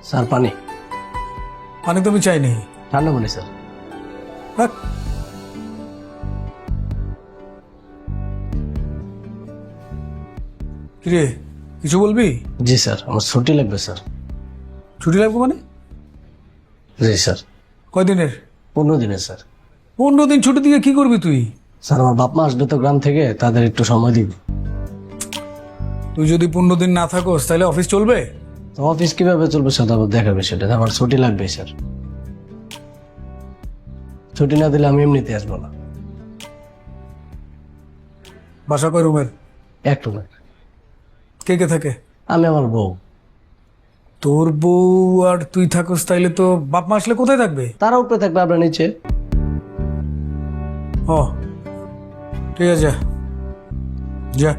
Sir পানি। পানি তো আমি চাইনি। ঠান্ডা পানি স্যার। রাখ। কিরে কিছু বলবি? জি স্যার, আমার ছুটি লাগবে স্যার। ছুটি লাগবে মানে? জি স্যার। কয়দিনের? 15 দিনের স্যার। 15 দিন ছুটি দিয়ে কি করবি তুই? স্যার আমার বাপ মা আসবে তো গ্রাম থেকে, তাদের একটু সময় দিব। তুই যদি 15 দিন না থাকোস তাহলে অফিস চলবে? তো অফিস কিভাবে চলবে সেটা আবার দেখাবে, সেটা আমার ছুটি লাগবে স্যার। ছুটি না দিলে আমি এমনিতে আসবো না। বাসা কয় রুমের? একটু না। কে কে থাকে? আমি আমার বউ। তোর বউ আর তুই থাকোস তাইলে তো বাপ মা আসলে কোথায় থাকবে? তারা উপরে থাকবে, আমরা নিচে। ও ঠিক আছে, যা যা।